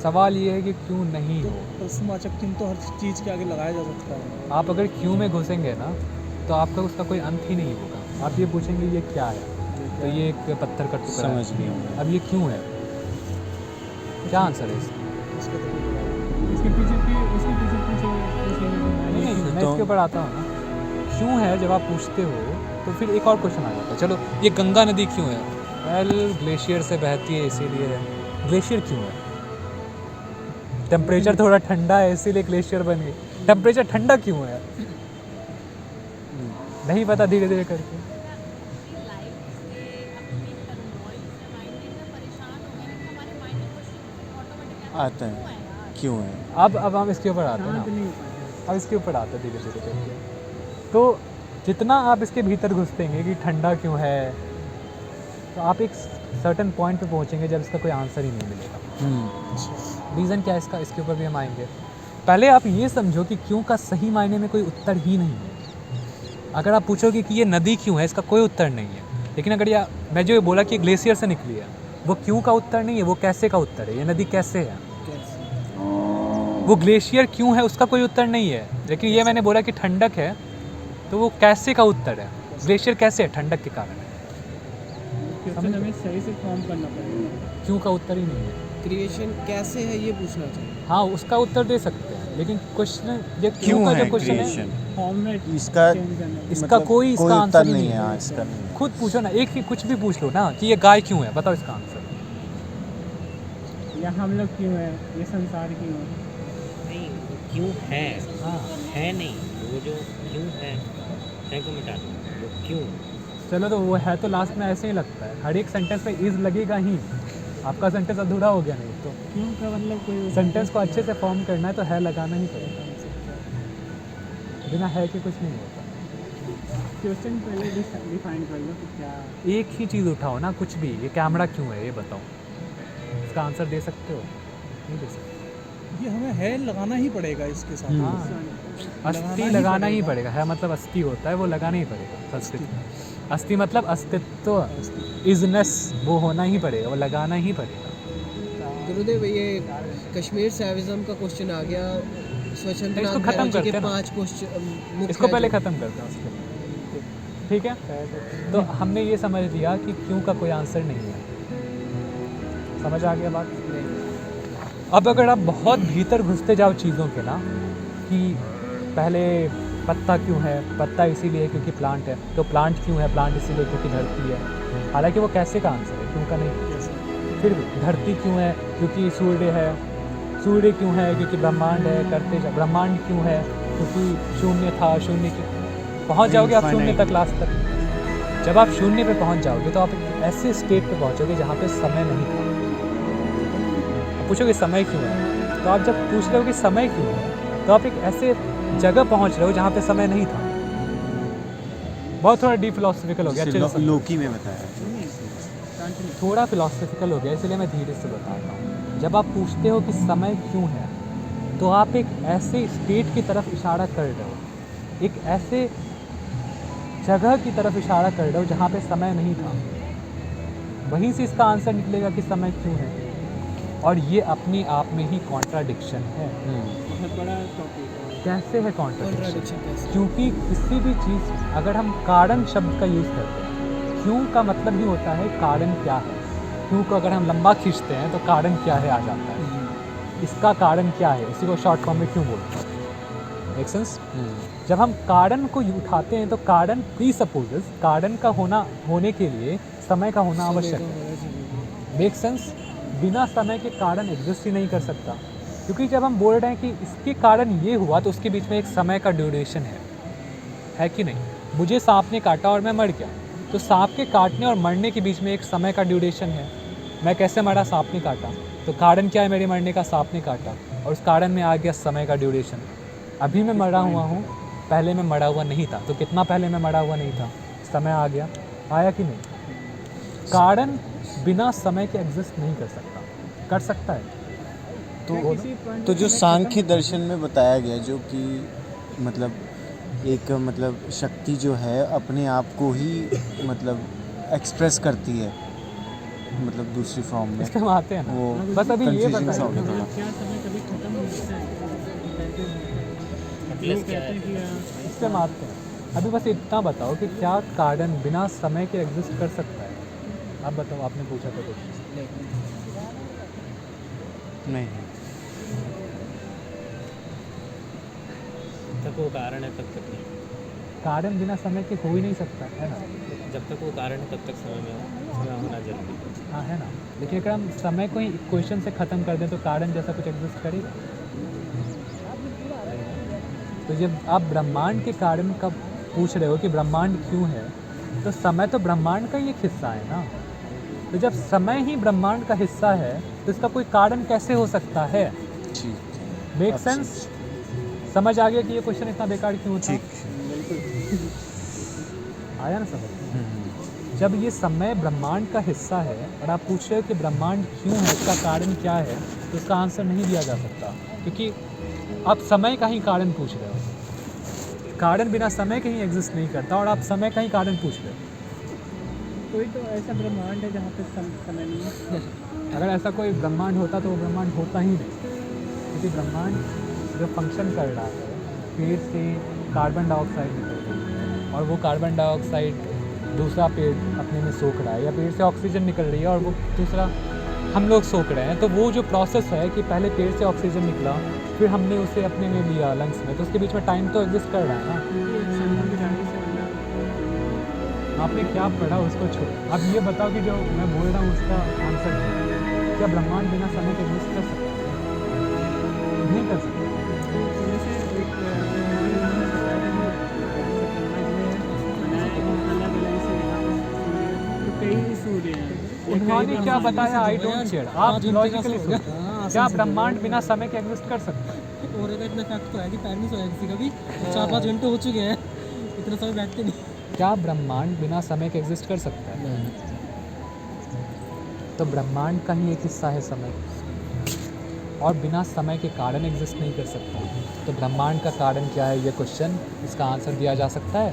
सवाल ये है कि क्यों नहीं तो हो। प्रश्नवाचक चिन्ह तो हर चीज़ के आगे लगाया जा सकता है। आप अगर क्यों में घुसेंगे ना तो आपका उसका कोई अंत ही नहीं होगा। आप ये पूछेंगे ये क्या है, तो ये एक पत्थर का टुकड़ा समझ है। गया। अब ये क्यों है, क्या आंसर है इसका? इसका तो कोई जवाब नहीं। इसके पीछे पूछे नहीं, मैं तो- इसके ऊपर आता हूँ ना। क्यों है जब आप पूछते हो तो फिर एक और क्वेश्चन आ जाता है। चलो, ये गंगा नदी क्यों है? वेल, ग्लेशियर से बहती है इसीलिए है। ग्लेशियर क्यों है? टेम्परेचर थोड़ा ठंडा है इसीलिए ग्लेशियर बन गई। टेम्परेचर ठंडा क्यों है? नहीं पता, धीरे धीरे करके। आता है क्यों है। अब हम इसके ऊपर आते हैं शांत ना। नहीं हो पाते। अब इसके ऊपर आते हैं धीरे धीरे करके। तो जितना आप इसके भीतर घुसतेंगे कि ठंडा क्यों है, तो आप एक सर्टन पॉइंट पे पहुंचेंगे जब इसका कोई आंसर ही नहीं मिलेगा। रीज़न क्या है इसका, इसके ऊपर भी हम आएंगे। पहले आप ये समझो कि क्यों का सही मायने में कोई उत्तर ही नहीं है। अगर आप पूछोगे कि ये नदी क्यों है, इसका कोई उत्तर नहीं है। लेकिन अगर मैं जो ये बोला कि ग्लेशियर से निकली है, वो क्यों का उत्तर नहीं है, वो कैसे का उत्तर है। ये नदी कैसे है, वो ग्लेशियर क्यों है, उसका कोई उत्तर नहीं है। लेकिन ये मैंने बोला कि ठंडक है, तो वो कैसे का उत्तर है। ग्लेशियर कैसे है, ठंडक के कारण है। क्वेश्चन हमें सही से फॉर्म करना पड़ेगा। क्यों का उत्तर ही नहीं है। क्रिएशन कैसे है ये पूछना चाहिए। हाँ, उसका उत्तर दे सकते हैं, लेकिन क्वेश्चन ये क्यों क्यों का है जो क्वेश्चन है, क्रिएशन, फॉर्म में इसका चेंज करना है। इसका कोई इसका आंसर उत्तर ही नहीं नहीं है। है। हाँ, इसका नहीं है। खुद पूछो ना, एक ही कुछ भी पूछ लो ना कि ये गाय क्यों है, बताओ इसका आंसर। या हम लोग क्यों है, ये संसार क्यों है। नहीं, क्यों है, हाँ, है नहीं, वो जो क्यों है को मिटा दो, वो क्यों। चलो, तो वो है तो लास्ट में ऐसे ही लगता है। हर एक सेंटेंस में इज लगेगा ही, आपका सेंटेंस अधूरा हो गया नहीं तो। क्यों का मतलब कोई सेंटेंस को अच्छे से फॉर्म करना है तो है लगाना ही पड़ेगा। बिना है के कुछ नहीं होता। क्वेश्चन पहले डिफाइन कर लो कि क्या। एक ही चीज़ उठाओ ना, कुछ भी। ये कैमरा क्यों है, ये बताओ, इसका आंसर दे सकते हो? नहीं दे सकते। ये हमें है लगाना ही पड़ेगा इसके साथ। हाँ, अस्थि लगाना ही पड़ेगा। है मतलब अस्थि होता है, वो लगाना ही पड़ेगा संस्कृत में। अस्थि मतलब अस्तित्व, इजनेस, वो होना ही पड़ेगा, वो लगाना ही पड़ेगा। गुरुदेव, ये कश्मीर सैविज्म का क्वेश्चन आ गया। इसको स्वच्छंदनाथ खत्म बैनर्जी करते के हैं ना। 5 क्वेश्चन इसको पहले ख़त्म करते हैं उसके बाद। ठीक है, तो हमने ये समझ लिया कि क्यों का कोई आंसर नहीं है। समझ आ गया बात? अब अगर आप बहुत भीतर घुसते जाओ चीज़ों के ना, कि पहले पत्ता क्यों है, पत्ता इसीलिए है क्योंकि प्लांट है, तो प्लांट क्यों है, प्लांट इसीलिए क्योंकि धरती है। हालांकि वो कैसे का आंसर है, क्यों का नहीं। फिर धरती क्यों है, क्योंकि सूर्य है। सूर्य क्यों है, क्योंकि ब्रह्मांड है। करते जाओ, ब्रह्मांड क्यों है, क्योंकि शून्य था। शून्य क्यों पहुंच जाओगे आप शून्य तक, लास्ट तक। जब आप शून्य पे पहुंच जाओगे तो आप एक ऐसे स्टेट पे पहुंचोगे जहाँ पे समय नहीं था। आप पूछोगे समय क्यों है, तो आप जब पूछ रहे हो कि समय क्यों है, तो आप एक ऐसे जगह पहुंच रहे हो जहाँ पे समय नहीं था। बहुत थोड़ा डीप फिलोसफिकल हो गया, अच्छे से लोकी में बताया। थोड़ा फिलोसफिकल हो गया, इसलिए मैं धीरे से बता रहा हूँ। जब आप पूछते हो कि समय क्यों है, तो आप एक ऐसे स्टेट की तरफ इशारा कर रहे हो, एक ऐसे जगह की तरफ इशारा कर रहे हो जहाँ पे समय नहीं था। वहीं से इसका आंसर निकलेगा कि समय क्यों है। और ये अपने आप में ही कॉन्ट्राडिक्शन है। बहुत बड़ा टॉपिक है। कैसे है कॉन्ट्राडिक्शन? कॉन्ट्राडिक्शन कैसे। क्योंकि किसी भी चीज़, अगर हम कारण शब्द का यूज़ करते हैं, क्यों का मतलब ही होता है कारण क्या है। क्यों को अगर हम लंबा खींचते हैं तो कारण क्या है आ जाता है। इसका कारण क्या है, इसी को शॉर्ट फॉर्म में क्यों बोलते हैं। Make sense? जब हम कारण को उठाते हैं तो कारण प्रीसपोजेस, कारण का होने के लिए समय का होना आवश्यक है। Make sense? बिना समय के कारण एग्जिस्ट ही नहीं कर सकता। क्योंकि जब हम बोल रहे हैं कि इसके कारण ये हुआ, तो उसके बीच में एक समय का ड्यूरेशन है कि नहीं। मुझे सांप ने काटा और मैं मर गया, तो सांप के काटने और मरने के बीच में एक समय का ड्यूरेशन है। मैं कैसे मरा, सांप ने काटा, तो कारण क्या है मेरे मरने का, सांप ने काटा, और उस कारण में आ गया समय का ड्यूरेशन। अभी मैं मरा हुआ हूँ, पहले मैं मरा हुआ नहीं था, तो कितना पहले मैं मरा हुआ नहीं था, समय आ गया, आया कि नहीं। कारण बिना समय के एग्जिस्ट नहीं कर सकता, कर सकता है तो जो सांख्य दर्शन में बताया गया, जो कि मतलब एक मतलब शक्ति जो है अपने आप को ही मतलब एक्सप्रेस करती है, मतलब दूसरी फॉर्म में इसके हम आते हैं ना, वो बस अभी ये confusing सा हो बताइए गया थोड़ा। क्या समय कभी खत्म हो जाता है? प्लस लोग क्या कहते हैं है? कि हाँ, इससे हम आते हैं। अभी बस इतना बताओ कि क्या कार्डन बिना समय के एग्जिस्ट कर सकता है? आप बताओ, आपने पूछा था कुछ। नहीं जब तक वो कारण है तब तक नहीं, कार्डन बिना समय के हो ही नहीं सकता है ना। जब तक वो कारण है तब तक समय होना जरूरी है। हाँ है ना, लेकिन अगर हम समय को ही इक्वेशन से ख़त्म कर दें तो कार्डन जैसा कुछ एग्जिस्ट करेगा? तो जब आप ब्रह्मांड के कारण का पूछ रहे हो कि ब्रह्मांड क्यों है, तो समय तो ब्रह्मांड का ही एक हिस्सा है ना। तो जब समय ही ब्रह्मांड का हिस्सा है तो इसका कोई कारण कैसे हो सकता है? ठीक मेक अब सेंस? समझ आ गया कि ये क्वेश्चन इतना बेकार क्यों था? ठीक आया ना समझ? जब ये समय ब्रह्मांड का हिस्सा है और आप पूछ रहे हो कि ब्रह्मांड क्यों है, इसका कारण क्या है, तो इसका आंसर नहीं दिया जा सकता, क्योंकि आप समय का ही कारण पूछ रहे हो। कारण बिना समय के ही एग्जिस्ट नहीं करता और आप समय का ही कारण पूछ रहे हो। कोई तो ऐसा ब्रह्मांड है जहाँ पे समय नहीं है। अगर ऐसा कोई ब्रह्मांड होता तो वो ब्रह्मांड होता ही नहीं, क्योंकि ब्रह्मांड जो फंक्शन कर रहा है, पेड़ से कार्बन डाइऑक्साइड निकल रही है और वो कार्बन डाइऑक्साइड दूसरा पेड़ अपने में सोख रहा है, या पेड़ से ऑक्सीजन निकल रही है और वो दूसरा हम लोग सोख रहे हैं। तो वो जो प्रोसेस है कि पहले पेड़ से ऑक्सीजन निकला, फिर हमने उसे अपने में लिया लंग्स में, तो उसके बीच में टाइम तो एग्जिस्ट कर रहा है ना। आपने क्या पढ़ा उसको छोड़, अब ये बताओ कि जो मैं बोल रहा हूँ उसका आंसर क्या है? क्या ब्रह्मांड बिना समय के एग्जिस्ट कर सकता है? नहीं कर सकता। जैसे एक कई सूर्य हैं। उन्होंने क्या बताया? I don't care. आप लॉजिकली क्या ब्रह्मांड बिना समय के एग्जिस्ट कर सकता है? और का इतना फैक्ट तो है कि पैर नहीं सोया किसी का भी, 4-5 घंटे हो चुके हैं, इतना समय बैठते नहीं। क्या ब्रह्मांड बिना समय के एग्जिस्ट कर सकता है? तो ब्रह्मांड का ही एक हिस्सा है समय, और बिना समय के कारण एग्जिस्ट नहीं कर सकता। तो ब्रह्मांड का कारण क्या है, ये क्वेश्चन, इसका आंसर दिया जा सकता है?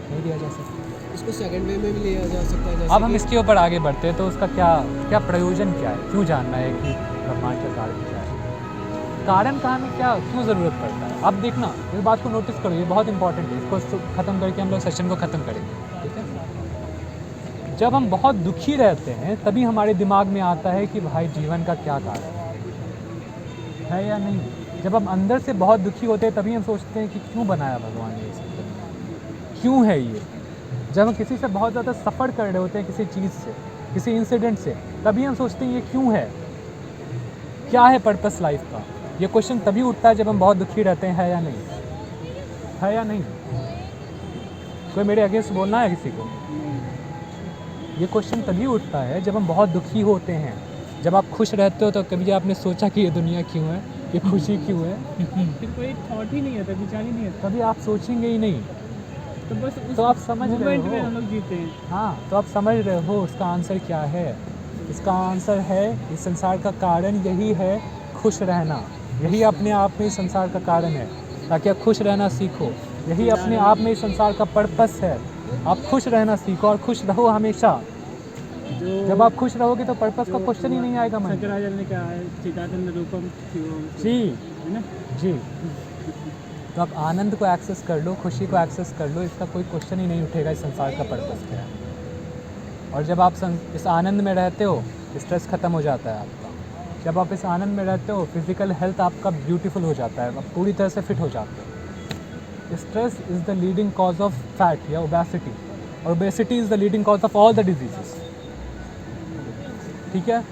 नहीं दिया जा सकता। इसको सेकंड वे में भी लिया जा सकता है। अब हम इसके ऊपर आगे बढ़ते हैं, तो उसका क्या प्रयोजन क्या है? क्यों जानना है कि ब्रह्मांड का कारण क्या है? कारण का हमें क्या क्यों ज़रूरत पड़ता है? अब देखना, इस बात को नोटिस करो, ये बहुत इंपॉर्टेंट है। इसको ख़त्म करके हम लोग सेशन को ख़त्म करेंगे, ठीक है? जब हम बहुत दुखी रहते हैं तभी हमारे दिमाग में आता है कि भाई जीवन का क्या कारण है या नहीं। जब हम अंदर से बहुत दुखी होते हैं तभी हम सोचते हैं कि क्यों बनाया भगवान ने ये सब, क्यों है ये। जब हम किसी से बहुत ज़्यादा सफ़र कर रहे होते हैं, किसी चीज़ से, किसी इंसिडेंट से, तभी हम सोचते हैं ये क्यों है, क्या है पर्पस लाइफ का। ये क्वेश्चन तभी उठता है जब हम बहुत दुखी रहते हैं, है या नहीं? है या नहीं? कोई मेरे अगेंस्ट बोलना है किसी को? ये क्वेश्चन तभी उठता है जब हम बहुत दुखी होते हैं। जब आप खुश रहते हो तो कभी आपने सोचा कि ये दुनिया क्यों है, ये खुशी क्यों है? फिर कोई थॉट ही नहीं आता, विचार ही नहीं आता। कभी आप सोचेंगे ही नहीं। तो बस उस तो आप समझ रहे मोमेंट में हो। हम लोग जीते हैं। हाँ, तो आप समझ रहे हो इसका आंसर क्या है? इसका आंसर है, इस संसार का कारण यही है, खुश रहना। यही अपने आप में इस संसार का कारण है, ताकि आप खुश रहना सीखो। यही अपने आप में इस संसार का पर्पस है। आप खुश रहना सीखो और खुश रहो हमेशा। जब आप खुश रहोगे तो पर्पस का क्वेश्चन ही नहीं आएगा मन में। शंकराचार्य ने कहा है, चिदानंद रूपम शिवम। जी है ना? जी। तो आप आनंद को एक्सेस कर लो, खुशी को एक्सेस कर लो, इसका कोई क्वेश्चन ही नहीं उठेगा इस संसार का पर्पस क्या है। और जब आप इस आनंद में रहते हो, स्ट्रेस ख़त्म हो जाता है आपका। जब आप इस आनंद में रहते हो, फिज़िकल हेल्थ आपका ब्यूटीफुल हो जाता है, आप पूरी तरह से फिट हो जाते हो। Stress is the leading cause of fat या ओबेसिटी, और obesity is the leading cause of all the diseases. ठीक है?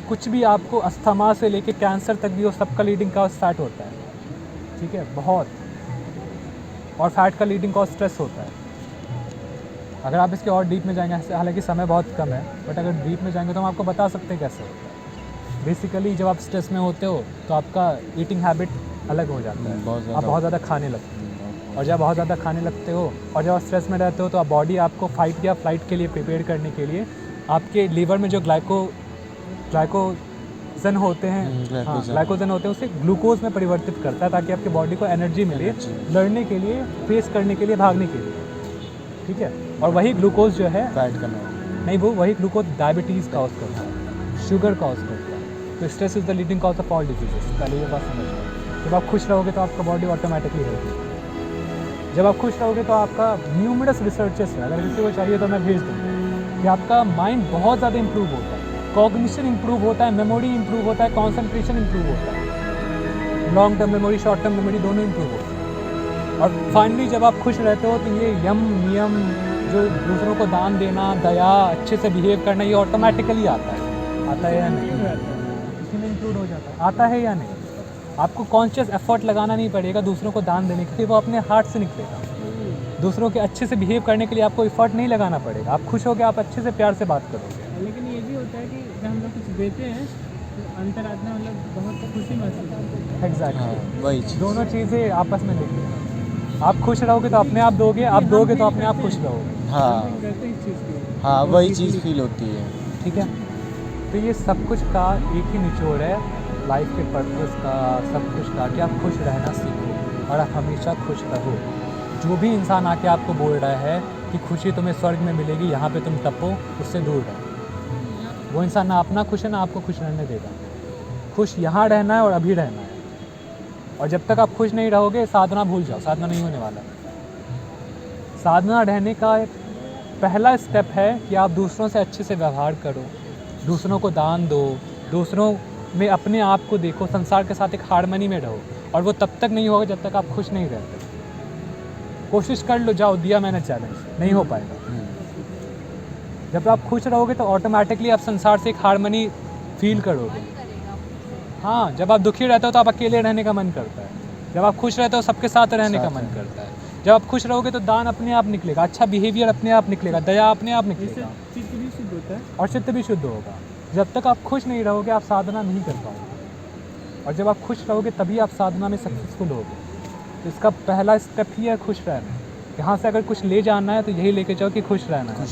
कुछ भी आपको अस्थमा से लेके कैंसर तक भी हो, सबका लीडिंग कॉज फैट होता है। ठीक है? बहुत। और फैट का लीडिंग कॉज स्ट्रेस होता है। अगर आप इसके और डीप में जाएंगे, हालांकि समय बहुत कम है, बट अगर डीप में जाएंगे तो हम आपको बता सकते हैं कैसे होता है। बेसिकली जब आप स्ट्रेस में होते हो तो आपका ईटिंग हैबिट अलग हो जाता है, आप बहुत ज़्यादा खाने लगते हो। और जब बहुत ज़्यादा खाने लगते हो और जब आप स्ट्रेस में रहते हो तो बॉडी आपको फाइट या फ्लाइट के लिए प्रिपेयर करने के लिए आपके लीवर में जो ग्लाइकोजन होते हैं, ग्लाइकोजन होते हैं, उसे ग्लूकोज में परिवर्तित करता है, ताकि आपकी बॉडी को एनर्जी मिले लड़ने के लिए, फेस करने के लिए, भागने के लिए। ठीक है? और वही ग्लूकोज जो है नहीं, वो वही ग्लूकोज डायबिटीज़ कॉज करता है, शुगर कॉज करता है। तो stress is the leading cause of all diseases. पहले ये बात समझ लो। जब आप खुश रहोगे तो आपका बॉडी ऑटोमेटिकली हेल्दी। जब आप खुश रहोगे तो आपका न्यूमरस रिसर्चेस है, अगर किसी को चाहिए तो मैं भेज दूँगा, कि आपका माइंड बहुत ज़्यादा इंप्रूव होता है, कॉग्निशन इंप्रूव होता है, मेमोरी इंप्रूव होता है, कॉन्सेंट्रेशन इंप्रूव होता है, long term memory, short term memory दोनों इंप्रूव होते हैं। और फाइनली जब आप खुश रहते हो तो ये यम नियम जो दूसरों को दान देना, दया, अच्छे से बिहेव करना, ये ऑटोमेटिकली आता है या नहीं? इसी में इंक्लूड हो जाता है। आता है या नहीं? आपको कॉन्शियस एफर्ट लगाना नहीं पड़ेगा दूसरों को दान देने के लिए, वो अपने हार्ट से निकलेगा। दूसरों के अच्छे से बिहेव करने के लिए आपको एफर्ट नहीं लगाना पड़ेगा। आप खुश हो के आप अच्छे से प्यार से बात करोगे। लेकिन ये भी होता है कि जब हम लोग कुछ देते हैं तो अंतरात्मा मतलब बहुत खुशी महसूस होती है। एग्जैक्टली, वही चीज़। दोनों चीज़ें आपस में देखिए। आप खुश रहोगे तो अपने आप दोगे, आप दोगे तो अपने आप खुश रहोगे। हाँ करते हैं इस चीज़ की। हाँ, वही चीज़ फील होती है। ठीक है, तो ये सब कुछ का एक ही निचोड़ है लाइफ के पर्पस का, सब कुछ का, कि आप खुश रहना सीखो और आप हमेशा खुश रहो। जो भी इंसान आके आपको बोल रहा है कि खुशी तुम्हें स्वर्ग में मिलेगी, यहाँ पे तुम तपो, उससे दूर रहो। वो इंसान ना अपना खुश है ना आपको खुश रहने देगा। खुश यहाँ रहना है और अभी रहना है। और जब तक आप खुश नहीं रहोगे, साधना भूल जाओ, साधना नहीं होने वाला। साधना रहने का एक पहला स्टेप है कि आप दूसरों से अच्छे से व्यवहार करो, दूसरों को दान दो, दूसरों में अपने आप को देखो, संसार के साथ एक हार्मनी में रहो। और वो तब तक नहीं होगा जब तक आप खुश नहीं रहते। कोशिश कर लो, जाओ, दिया मैंने चैलेंज, नहीं हो पाएगा। जब आप खुश रहोगे तो ऑटोमेटिकली आप संसार से एक हार्मनी फील करोगे। हाँ, जब आप दुखी रहते हो तो आप अकेले रहने का मन करता है। जब आप खुश रहते हो सबके साथ रहने का मन करता है। जब आप खुश रहोगे तो दान अपने आप निकलेगा, अच्छा बिहेवियर अपने आप निकलेगा, दया अपने आप इससे निकलेगा चित्त भी शुद्ध होता है। और चित्त भी शुद्ध होगा। जब तक आप खुश नहीं रहोगे आप साधना नहीं कर पाओगे। और जब आप खुश रहोगे तभी आप साधना में सक्सेसफुल होगे। तो इसका पहला स्टेप ही है खुश रहना। यहाँ से अगर कुछ ले जाना है तो यही लेके जाओ कि खुश रहना है।